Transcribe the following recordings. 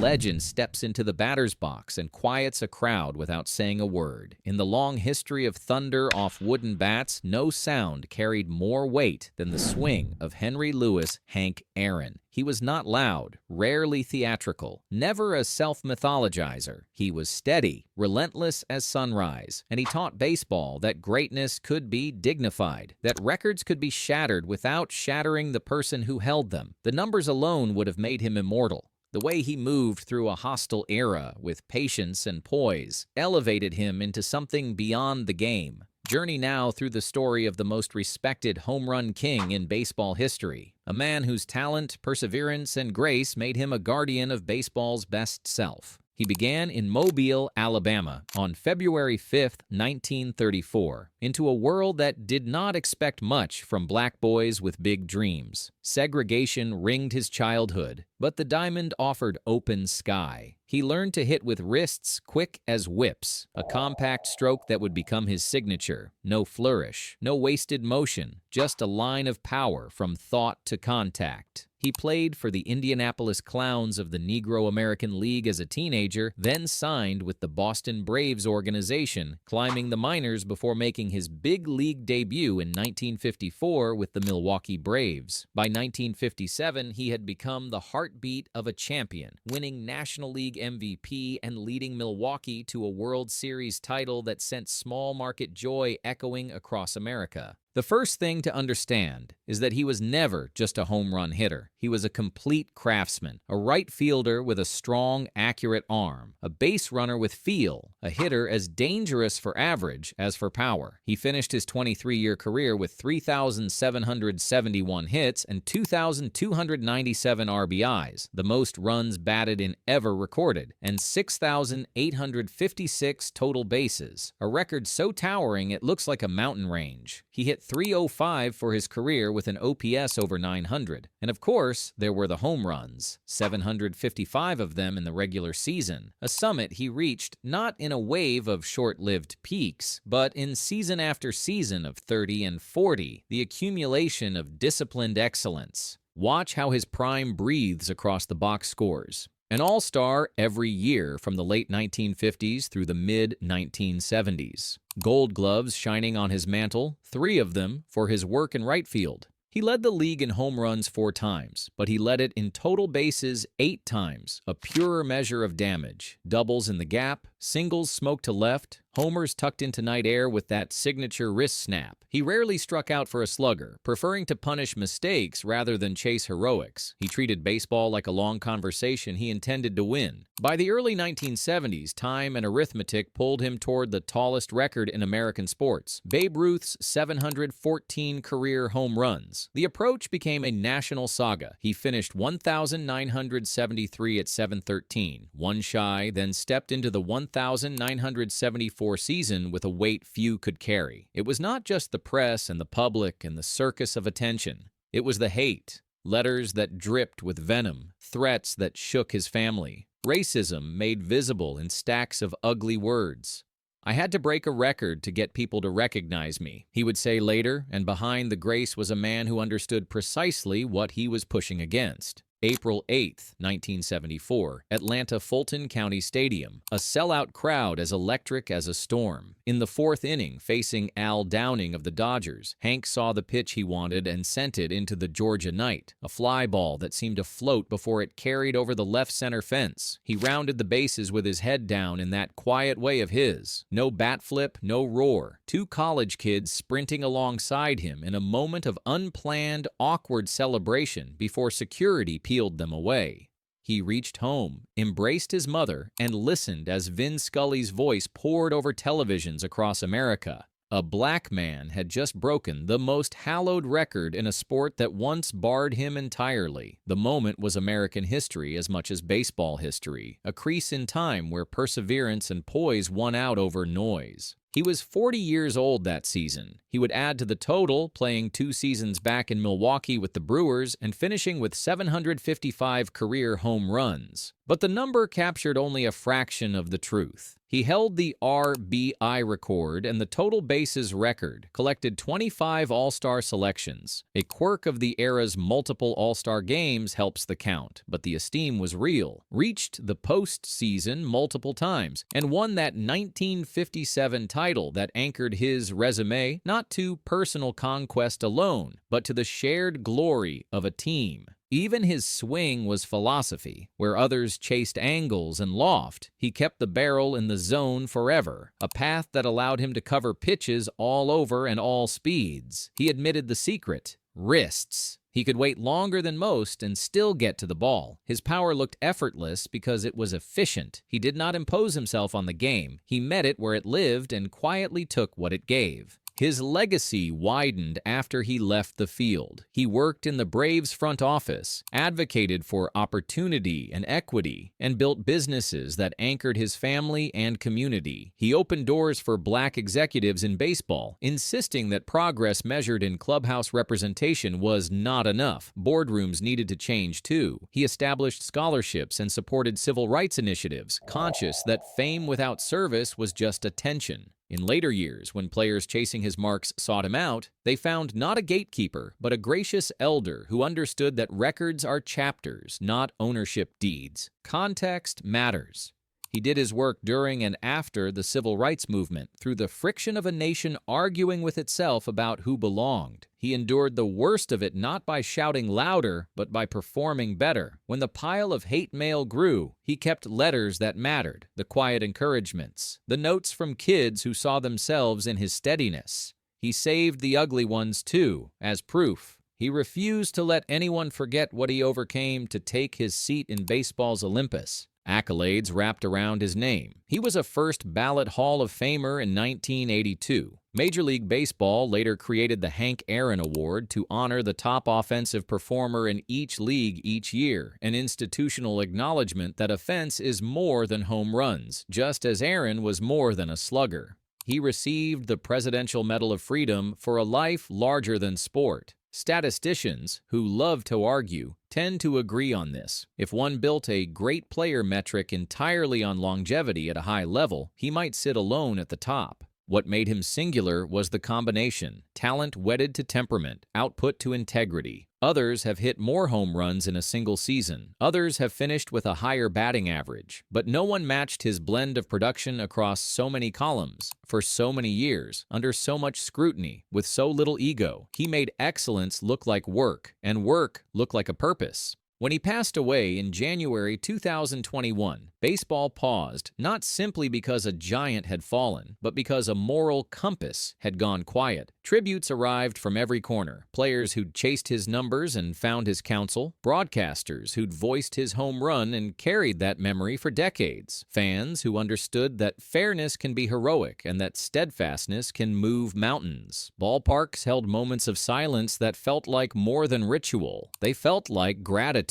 legend steps into the batter's box and quiets a crowd without saying a word. In the long history of thunder off wooden bats, no sound carried more weight than the swing of Henry Louis "Hank" Aaron. He was not loud, rarely theatrical, never a self-mythologizer. He was steady, relentless as sunrise, and he taught baseball that greatness could be dignified, that records could be shattered without shattering the person who held them. The numbers alone would have made him immortal. The way he moved through a hostile era with patience and poise elevated him into something beyond the game. Journey now through the story of the most respected home run king in baseball history, a man whose talent, perseverance, and grace made him a guardian of baseball's best self. He began in Mobile, Alabama, on February 5, 1934, into a world that did not expect much from black boys with big dreams. Segregation ringed his childhood, but the diamond offered open sky. He learned to hit with wrists quick as whips, a compact stroke that would become his signature. No flourish, no wasted motion, just a line of power from thought to contact. He played for the Indianapolis Clowns of the Negro American League as a teenager, then signed with the Boston Braves organization, climbing the minors before making his big league debut in 1954 with the Milwaukee Braves. By 1957, he had become the heartbeat of a champion, winning National League MVP and leading Milwaukee to a World Series title that sent small-market joy echoing across America. The first thing to understand is that he was never just a home run hitter. He was a complete craftsman, a right fielder with a strong, accurate arm, a base runner with feel, a hitter as dangerous for average as for power. He finished his 23-year career with 3,771 hits and 2,297 RBIs, the most runs batted in ever recorded, and 6,856 total bases, a record so towering it looks like a mountain range. He hit .305 for his career with an OPS over 900. And of course, there were the home runs, 755 of them in the regular season, a summit he reached not in a wave of short-lived peaks, but in season after season of 30 and 40, the accumulation of disciplined excellence. Watch how his prime breathes across the box scores. An all-star every year from the late 1950s through the mid-1970s. Gold gloves shining on his mantle, 3 of them for his work in right field. He led the league in home runs 4 times, but he led it in total bases 8 times, a purer measure of damage. Doubles in the gap, singles smoked to left, homers tucked into night air with that signature wrist snap. He rarely struck out for a slugger, preferring to punish mistakes rather than chase heroics. He treated baseball like a long conversation he intended to win. By the early 1970s, time and arithmetic pulled him toward the tallest record in American sports, Babe Ruth's 714 career home runs. The approach became a national saga. He finished 1,973 at 713, one shy, then stepped into the 1,974 season with a weight few could carry. It was not just the press and the public and the circus of attention. It was the hate, letters that dripped with venom, threats that shook his family, racism made visible in stacks of ugly words. "I had to break a record to get people to recognize me," he would say later, and behind the grace was a man who understood precisely what he was pushing against. April 8, 1974, Atlanta Fulton County Stadium, a sellout crowd as electric as a storm. In the 4th inning, facing Al Downing of the Dodgers, Hank saw the pitch he wanted and sent it into the Georgia night, a fly ball that seemed to float before it carried over the left center fence. He rounded the bases with his head down in that quiet way of his. No bat flip, no roar. 2 college kids sprinting alongside him in a moment of unplanned, awkward celebration before security peeled them away. He reached home, embraced his mother, and listened as Vin Scully's voice poured over televisions across America. A black man had just broken the most hallowed record in a sport that once barred him entirely. The moment was American history as much as baseball history, a crease in time where perseverance and poise won out over noise. He was 40 years old that season. He would add to the total, playing 2 seasons back in Milwaukee with the Brewers and finishing with 755 career home runs. But the number captured only a fraction of the truth. He held the RBI record and the total bases record, collected 25 All-Star selections. A quirk of the era's multiple All-Star games helps the count, but the esteem was real. Reached the postseason multiple times, and won that 1957 title that anchored his resume not to personal conquest alone, but to the shared glory of a team. Even his swing was philosophy. Where others chased angles and loft, he kept the barrel in the zone forever, a path that allowed him to cover pitches all over and all speeds. He admitted the secret: wrists. He could wait longer than most and still get to the ball. His power looked effortless because it was efficient. He did not impose himself on the game. He met it where it lived and quietly took what it gave. His legacy widened after he left the field. He worked in the Braves front office, advocated for opportunity and equity, and built businesses that anchored his family and community. He opened doors for black executives in baseball, insisting that progress measured in clubhouse representation was not enough. Boardrooms needed to change too. He established scholarships and supported civil rights initiatives, conscious that fame without service was just attention. In later years, when players chasing his marks sought him out, they found not a gatekeeper, but a gracious elder who understood that records are chapters, not ownership deeds. Context matters. He did his work during and after the civil rights movement, through the friction of a nation arguing with itself about who belonged. He endured the worst of it not by shouting louder, but by performing better. When the pile of hate mail grew, he kept letters that mattered, the quiet encouragements, the notes from kids who saw themselves in his steadiness. He saved the ugly ones too, as proof. He refused to let anyone forget what he overcame to take his seat in baseball's Olympus. Accolades wrapped around his name. He was a first-ballot Hall of Famer in 1982. Major League Baseball later created the Hank Aaron Award to honor the top offensive performer in each league each year, an institutional acknowledgement that offense is more than home runs, just as Aaron was more than a slugger. He received the Presidential Medal of Freedom for a life larger than sport. Statisticians, who love to argue, tend to agree on this. If one built a great player metric entirely on longevity at a high level, he might sit alone at the top. What made him singular was the combination: talent wedded to temperament, output to integrity. Others have hit more home runs in a single season. Others have finished with a higher batting average. But no one matched his blend of production across so many columns, for so many years, under so much scrutiny, with so little ego. He made excellence look like work, and work look like a purpose. When he passed away in January 2021, baseball paused, not simply because a giant had fallen, but because a moral compass had gone quiet. Tributes arrived from every corner: players who'd chased his numbers and found his counsel, broadcasters who'd voiced his home run and carried that memory for decades, fans who understood that fairness can be heroic and that steadfastness can move mountains. Ballparks held moments of silence that felt like more than ritual. They felt like gratitude.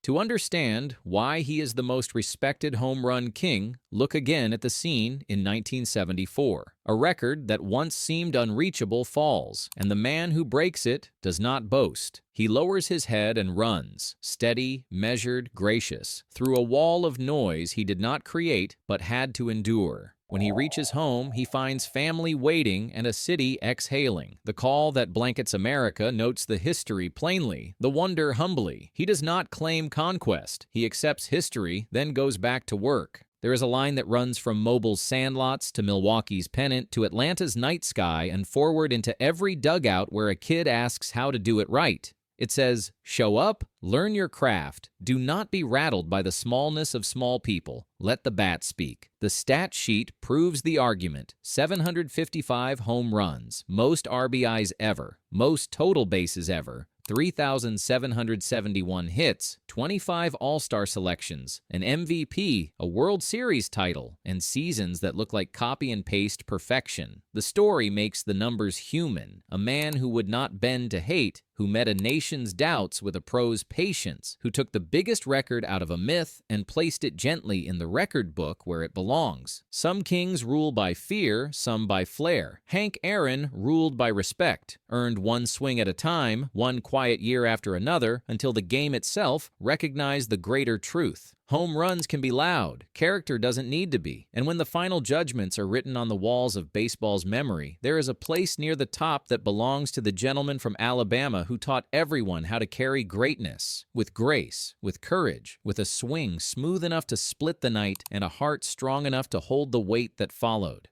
To understand why he is the most respected home run king, look again at the scene in 1974. A record that once seemed unreachable falls, and the man who breaks it does not boast. He lowers his head and runs, steady, measured, gracious, through a wall of noise he did not create but had to endure. When he reaches home, he finds family waiting and a city exhaling. The call that blankets America notes the history plainly, the wonder humbly. He does not claim conquest. He accepts history, then goes back to work. There is a line that runs from Mobile's sandlots to Milwaukee's pennant to Atlanta's night sky and forward into every dugout where a kid asks how to do it right. It says, "Show up, learn your craft. Do not be rattled by the smallness of small people. Let the bat speak." The stat sheet proves the argument. 755 home runs, most RBIs ever, most total bases ever, 3,771 hits, 25 All-Star selections, an MVP, a World Series title, and seasons that look like copy and paste perfection. The story makes the numbers human, a man who would not bend to hate, who met a nation's doubts with a pro's patience, who took the biggest record out of a myth and placed it gently in the record book where it belongs. Some kings rule by fear, some by flair. Hank Aaron ruled by respect, earned one swing at a time, one quiet year after another, until the game itself recognized the greater truth. Home runs can be loud, character doesn't need to be, and when the final judgments are written on the walls of baseball's memory, there is a place near the top that belongs to the gentleman from Alabama who taught everyone how to carry greatness, with grace, with courage, with a swing smooth enough to split the night and a heart strong enough to hold the weight that followed.